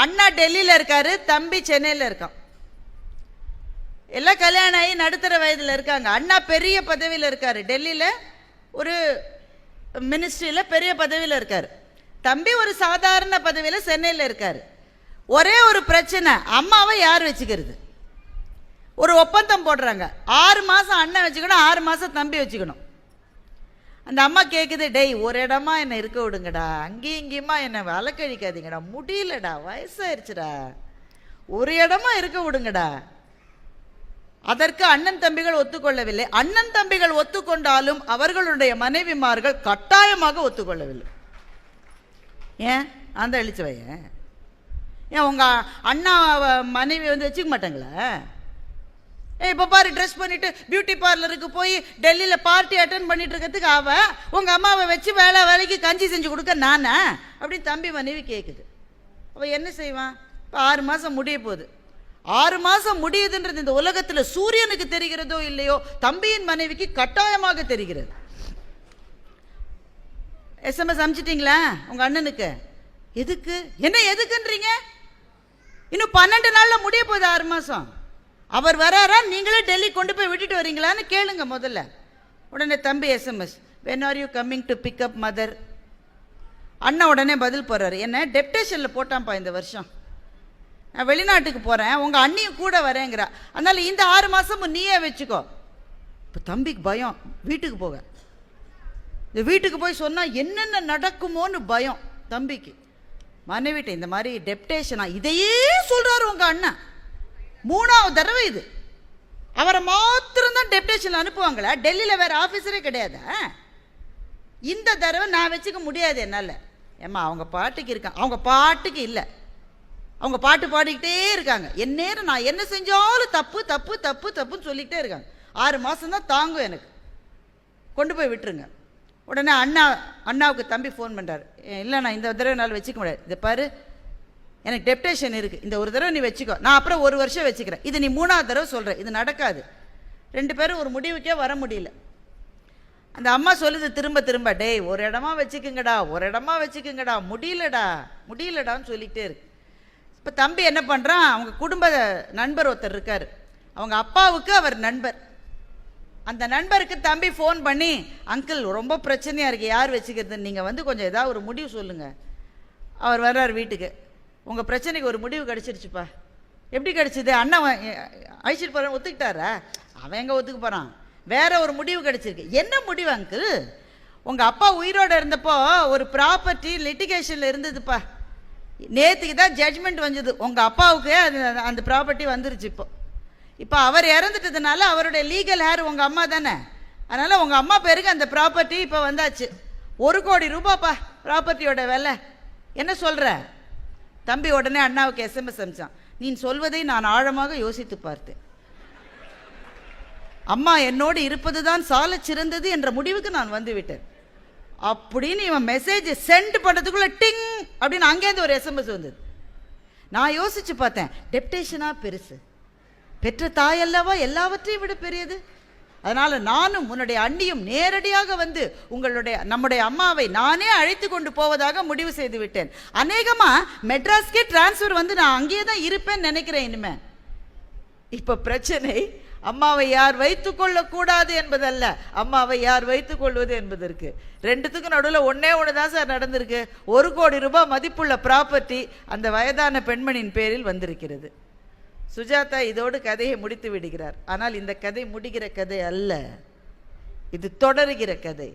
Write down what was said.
அண்ணா டெல்லியில் இருக்காரு, தம்பி சென்னையில் இருக்கான். எல்லாம் கல்யாணம் ஆகி நடுத்தர வயதில் இருக்காங்க. அண்ணா பெரிய பதவியில் இருக்காரு, டெல்லியில் ஒரு மினிஸ்ட்ரியில் பெரிய பதவியில் இருக்காரு. தம்பி ஒரு சாதாரண பதவியில் சென்னையில் இருக்காரு. ஒரே ஒரு பிரச்சனை, அம்மாவை யார் வச்சுக்கிறது? ஒரு ஒப்பந்தம் போடுறாங்க, 6 மாதம் அண்ணன் வச்சுக்கணும், 6 மாதம் தம்பி வச்சுக்கணும். அந்த அம்மா கேட்குது, டேய் ஒரு இடமா என்னை இருக்க விடுங்கடா, அங்கேயும் இங்கேயுமா என்னை வழக்கழிக்காதீங்கடா, முடியலடா, வயசாயிருச்சுடா, ஒரு இடமா இருக்க விடுங்கடா. அதற்கு அண்ணன் தம்பிகள் ஒத்துக்கொள்ளவில்லை. அண்ணன் தம்பிகள் ஒத்துக்கொண்டாலும் அவர்களுடைய மனைவிமார்கள் கட்டாயமாக ஒத்துக்கொள்ளவில்லை. ஏன் அந்த அழிச்சு வைய? ஏன் உங்கள் அண்ணா மனைவி வச்சுக்க மாட்டாங்களா? இப்போ பாரு, ட்ரெஸ் பண்ணிட்டு பியூட்டி பார்லருக்கு போய் டெல்லியில் பார்ட்டி அட்டன் பண்ணிட்டு இருக்கிறதுக்கு உங்கள் அம்மாவை வச்சு வேலைக்கு கஞ்சி செஞ்சு கொடுக்க நானே அப்படின்னு தம்பி மனைவி கேட்குது. அவள் என்ன செய்வான்? இப்போ 6 மாதம் முடிய போகுது. 6 மாதம் முடியுதுன்றது இந்த உலகத்தில் சூரியனுக்கு தெரிகிறதோ இல்லையோ, தம்பியின் மனைவிக்கு கட்டாயமாக தெரிகிறது. SMS அனுப்பிச்சிட்டிங்களா உங்கள் அண்ணனுக்கு? எதுக்கு? என்ன எதுக்குன்றீங்க? இன்னும் 12 நாளில் முடிய போகுது 6 மாதம். அவர் வராரா, நீங்களே டெல்லி கொண்டு போய் விட்டுட்டு வரீங்களான்னு கேளுங்க முதல்ல. உடனே தம்பி SMS, when are you coming to pick up mother? அண்ணா உடனே பதில் போடுறாரு, என்ன டெப்டேஷனில் போட்டான்ப்பா இந்த வருஷம், நான் வெளிநாட்டுக்கு போகிறேன், உங்கள் அண்ணியும் கூட வரேங்கிறா, அதனால் இந்த 6 மாதமும் நீயே வச்சுக்கோ. இப்போ தம்பிக்கு பயம், வீட்டுக்கு போக. இந்த வீட்டுக்கு போய் சொன்னால் என்னென்ன நடக்குமோன்னு பயம் தம்பிக்கு. மனைவிட்ட இந்த மாதிரி டெப்டேஷனா, இதையே சொல்கிறாரு உங்கள் அண்ணன். 3ஆவது தடவை இது. அவரை மாத்திரம்தான் டெப்டேஷன் அனுப்புவாங்களா? டெல்லியில் வேறு ஆஃபீஸரே கிடையாதா? இந்த தடவை நான் வச்சுக்க முடியாது என்னால். ஏம்மா அவங்க பாட்டுக்கு இருக்காங்க, அவங்க பாட்டுக்கு இல்லை, அவங்க பாட்டு பாடிக்கிட்டே இருக்காங்க. எந்நேரம் நான் என்ன செஞ்சாலும் தப்பு தப்பு தப்பு தப்புன்னு சொல்லிக்கிட்டே இருக்காங்க. 6 மாதம்தான் தாங்கும் எனக்கு, கொண்டு போய் விட்டுருங்க. உடனே அண்ணாவுக்கு தம்பி ஃபோன் பண்ணுறாரு, இல்லை நான் இந்த தடவை என்னால் வச்சுக்க முடியாது, இதை பாரு எனக்கு டெப்டேஷன் இருக்குது, இந்த ஒரு தடவை நீ வச்சுக்கோ, நான் அப்புறம் 1 வருஷம் வச்சுக்கிறேன், இது நீ 3ஆவது தடவை சொல்கிற, இது நடக்காது. 2 பேரும் ஒரு முடிவுக்கே வர முடியல. அந்த அம்மா சொல்லுது திரும்ப திரும்ப, டேய் ஒரு இடமா வச்சுக்குங்கடா, ஒரு இடமா வச்சுக்குங்கடா, முடியலடான்னு சொல்லிக்கிட்டே இருக்கு. இப்போ தம்பி என்ன பண்ணுறான், அவங்க குடும்ப நண்பர் ஒருத்தர் இருக்கார், அவங்க அப்பாவுக்கு அவர் நண்பர். அந்த நண்பருக்கு தம்பி ஃபோன் பண்ணி, அங்கிள் ரொம்ப பிரச்சனையாக இருக்குது, யார் வச்சுக்கிறது, நீங்கள் கொஞ்சம் ஏதாவது ஒரு முடிவு சொல்லுங்கள். அவர் வர்றார் வீட்டுக்கு, உங்கள் பிரச்சனைக்கு ஒரு முடிவு கிடச்சிருச்சுப்பா. எப்படி கிடச்சிது? அண்ணன் அழைச்சிட்டு போகிறேன் ஒத்துக்கிட்டாரா? அவன் எங்கே ஒத்துக்க போகிறான், வேற ஒரு முடிவு கிடச்சிருக்கு. என்ன முடிவு அங்கிள்? உங்கள் அப்பா உயிரோடு இருந்தப்போ ஒரு ப்ராப்பர்ட்டி லிட்டிகேஷனில் இருந்ததுப்பா, நேற்றுக்கு தான் ஜட்ஜ்மெண்ட் வந்தது, உங்கள் அப்பாவுக்கு அந்த ப்ராப்பர்ட்டி வந்துருச்சு. இப்போ அவர் இறந்துட்டதுனால அவருடைய லீகல் ஹேர் உங்கள் அம்மா தானே, அதனால் உங்கள் அம்மா பேருக்கு அந்த ப்ராப்பர்ட்டி இப்போ வந்தாச்சு. 1 கோடி ரூபாப்பா ப்ராப்பர்ட்டியோட விலை. என்ன சொல்கிற? தம்பி உடனே அண்ணாவுக்கு SMS அனுப்பிச்சான், நீ சொல்வதை நான் ஆழமாக யோசித்து பார்த்தேன், அம்மா என்னோடு இருப்பது தான் சால சிறந்தது என்ற முடிவுக்கு நான் வந்து விட்டேன் அப்படின்னு இவன் மெசேஜ் சென்ட் பண்ணுறதுக்குள்ள டிங் அப்படின்னு அங்கேருந்து ஒரு SMS வந்தது. நான் யோசிச்சு பார்த்தேன், டெப்டேஷனா பெருசு, பெற்ற தாயல்லவா எல்லாவற்றையும் விட பெரியது, அதனால் நானும் உன்னுடைய அண்ணியும் நேரடியாக நம்முடைய அம்மாவை நானே அழைத்து கொண்டு போவதாக முடிவு செய்து விட்டேன். அநேகமாக மெட்ராஸ்கே டிரான்ஸ்ஃபர் நான் அங்கேயே தான் இருப்பேன்னு நினைக்கிறேன் இனிமே. இப்போ பிரச்சனை அம்மாவை யார் வைத்துக்கொள்ளக்கூடாது என்பதல்ல, அம்மாவை யார் வைத்துக்கொள்வது என்பதற்கு. 2த்துக்கும் நடுவில் ஒன்றே தான் சார் நடந்திருக்கு. 1 கோடி ரூபாய் மதிப்புள்ள ப்ராப்பர்ட்டி அந்த வயதான பெண்மணியின் பேரில் வந்திருக்கிறது. சுஜாதா இதோடு கதையை முடித்து விடுகிறார். ஆனால் இந்த கதை முடிகிற கதை அல்ல, இது தொடருகிற கதை.